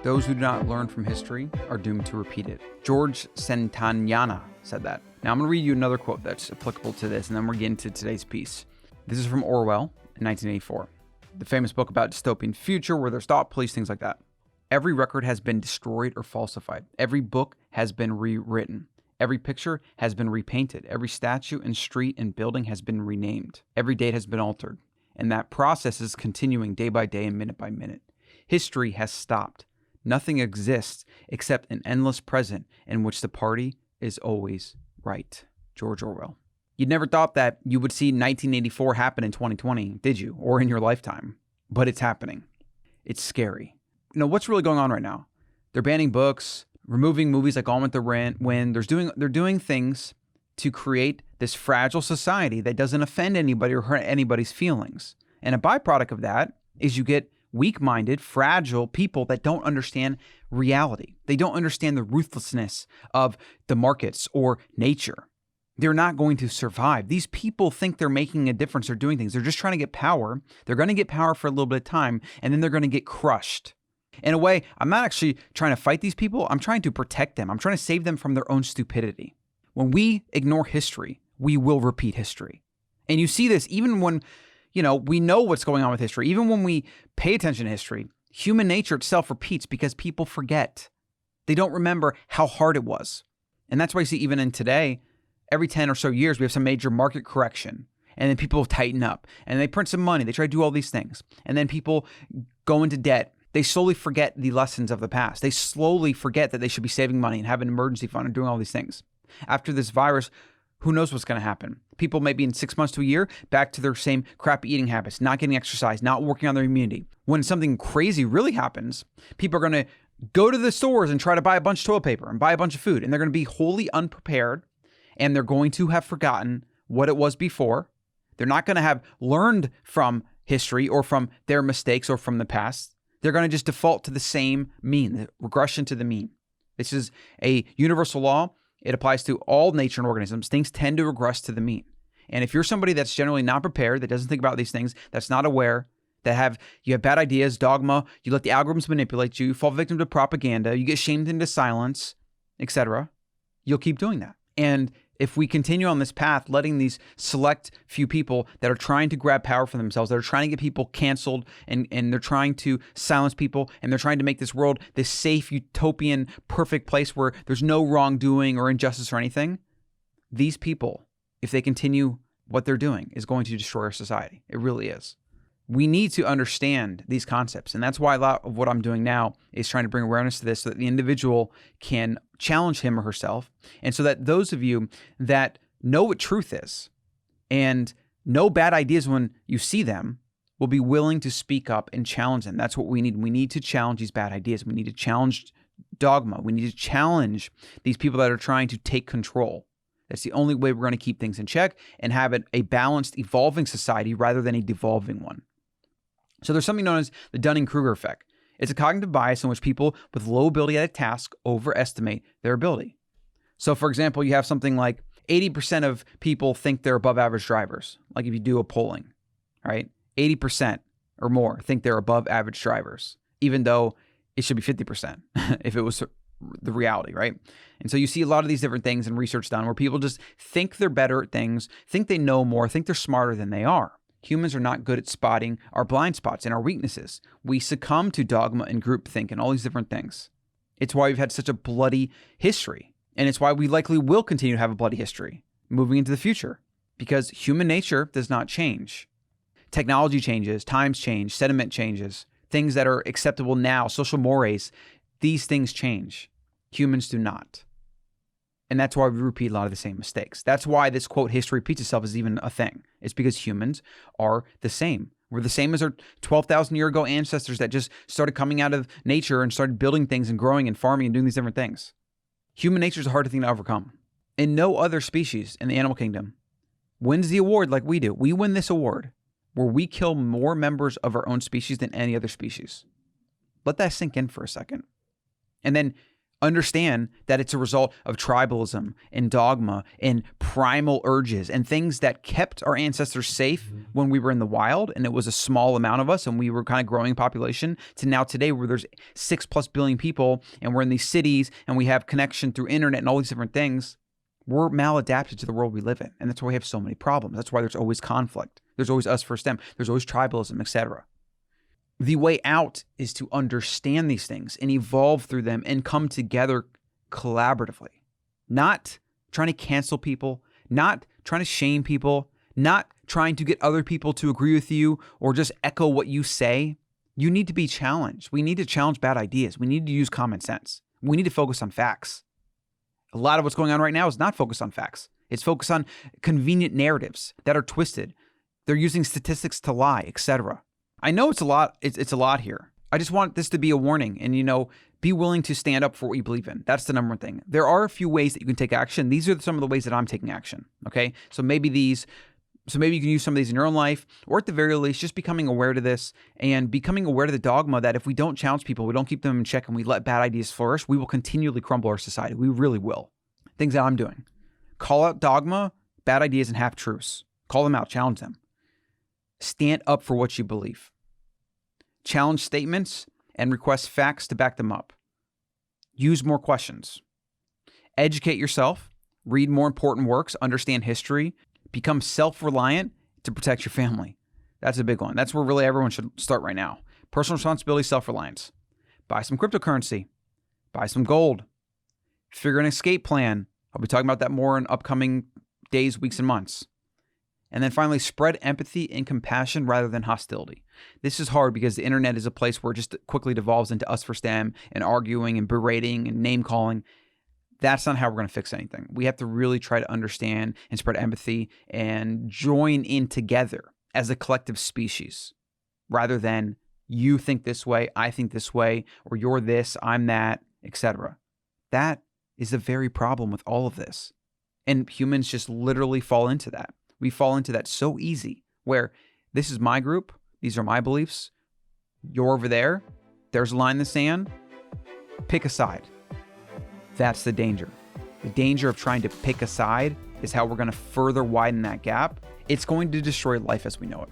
Those who do not learn from history are doomed to repeat it. George Santayana said that. Now I'm going to read you another quote that's applicable to this, and then we're getting to today's piece. This is from Orwell in 1984, the famous book about dystopian future where there's thought police, things like that. Every record has been destroyed or falsified. Every book has been rewritten. Every picture has been repainted. Every statue and street and building has been renamed. Every date has been altered. And that process is continuing day by day and minute by minute. History has stopped. Nothing exists except an endless present in which the party is always right. George Orwell. You'd never thought that you would see 1984 happen in 2020, did you? Or in your lifetime. But it's happening. It's scary. You know, what's really going on right now? They're banning books, removing movies like Gone with the Wind. They're doing things to create this fragile society that doesn't offend anybody or hurt anybody's feelings. And a byproduct of that is you get weak-minded, fragile people that don't understand reality. They don't understand the ruthlessness of the markets or nature. They're not going to survive. These people think they're making a difference or doing things. They're just trying to get power. They're going to get power for a little bit of time, and then they're going to get crushed. In a way, I'm not actually trying to fight these people. I'm trying to protect them. I'm trying to save them from their own stupidity. When we ignore history, we will repeat history. And you see this even when, we know what's going on with history. Even when we pay attention to history, human nature itself repeats because people forget. They don't remember how hard it was. And that's why you see even in today, every 10 or so years, we have some major market correction. And then people tighten up. And they print some money. They try to do all these things. And then people go into debt. They slowly forget the lessons of the past. They slowly forget that they should be saving money and have an emergency fund and doing all these things. After this virus, who knows what's going to happen? People maybe in 6 months to a year back to their same crappy eating habits, not getting exercise, not working on their immunity. When something crazy really happens, people are going to go to the stores and try to buy a bunch of toilet paper and buy a bunch of food. And they're going to be wholly unprepared. And they're going to have forgotten what it was before. They're not going to have learned from history or from their mistakes or from the past. They're going to just default to the same mean, the regression to the mean. This is a universal law. It applies to all nature and organisms. Things tend to regress to the mean. And if you're somebody that's generally not prepared, that doesn't think about these things, that's not aware, you have bad ideas, dogma, you let the algorithms manipulate you, fall victim to propaganda, you get shamed into silence, etc., you'll keep doing that. And if we continue on this path, letting these select few people that are trying to grab power for themselves, that are trying to get people canceled, and they're trying to silence people, and they're trying to make this world this safe, utopian, perfect place where there's no wrongdoing or injustice or anything, these people, if they continue what they're doing, is going to destroy our society. It really is. We need to understand these concepts. And that's why a lot of what I'm doing now is trying to bring awareness to this so that the individual can challenge him or herself. And so that those of you that know what truth is and know bad ideas when you see them will be willing to speak up and challenge them. That's what we need. We need to challenge these bad ideas. We need to challenge dogma. We need to challenge these people that are trying to take control. That's the only way we're going to keep things in check and have it a balanced, evolving society rather than a devolving one. So there's something known as the Dunning-Kruger effect. It's a cognitive bias in which people with low ability at a task overestimate their ability. So for example, you have something like 80% of people think they're above average drivers. Like if you do a polling, right? 80% or more think they're above average drivers, even though it should be 50% if it was the reality, right? And so you see a lot of these different things and research done where people just think they're better at things, think they know more, think they're smarter than they are. Humans are not good at spotting our blind spots and our weaknesses. We succumb to dogma and groupthink and all these different things. It's why we've had such a bloody history. And it's why we likely will continue to have a bloody history moving into the future, because human nature does not change. Technology changes, times change, sentiment changes, things that are acceptable now, social mores, these things change. Humans do not. And that's why we repeat a lot of the same mistakes. That's why this quote, history repeats itself, is even a thing. It's because humans are the same. We're the same as our 12,000 year ago ancestors that just started coming out of nature and started building things and growing and farming and doing these different things. Human nature is a hard thing to overcome. And no other species in the animal kingdom wins the award like we do. We win this award where we kill more members of our own species than any other species. Let that sink in for a second. And then Understand that it's a result of tribalism and dogma and primal urges and things that kept our ancestors safe when we were in the wild and it was a small amount of us and we were kind of growing population, to now today where there's 6+ billion people and we're in these cities and we have connection through internet and all these different things. We're maladapted to the world we live in. And that's why we have so many problems. That's why there's always conflict. There's always us versus them. There's always tribalism, etc. The way out is to understand these things and evolve through them and come together collaboratively. Not trying to cancel people, not trying to shame people, not trying to get other people to agree with you or just echo what you say. You need to be challenged. We need to challenge bad ideas. We need to use common sense. We need to focus on facts. A lot of what's going on right now is not focused on facts. It's focused on convenient narratives that are twisted. They're using statistics to lie, etc. I know it's a lot. It's a lot here. I just want this to be a warning and, be willing to stand up for what you believe in. That's the number one thing. There are a few ways that you can take action. These are some of the ways that I'm taking action. Okay. So maybe you can use some of these in your own life, or at the very least, just becoming aware to this and becoming aware to the dogma that if we don't challenge people, we don't keep them in check and we let bad ideas flourish, we will continually crumble our society. We really will. Things that I'm doing. Call out dogma, bad ideas, and half-truths. Call them out. Challenge them. Stand up for what you believe. Challenge statements and request facts to back them up. Use more questions. Educate yourself. Read more important works. Understand history. Become self-reliant to protect your family. That's a big one. That's where really everyone should start right now. Personal responsibility, self-reliance. Buy some cryptocurrency. Buy some gold. Figure an escape plan. I'll be talking about that more in upcoming days, weeks, and months. And then finally, spread empathy and compassion rather than hostility. This is hard because the internet is a place where it just quickly devolves into us versus them and arguing and berating and name calling. That's not how we're going to fix anything. We have to really try to understand and spread empathy and join in together as a collective species rather than you think this way, I think this way, or you're this, I'm that, etc. That is the very problem with all of this. And humans just literally fall into that. We fall into that so easy where this is my group. These are my beliefs. You're over there. There's a line in the sand. Pick a side. That's the danger. The danger of trying to pick a side is how we're going to further widen that gap. It's going to destroy life as we know it.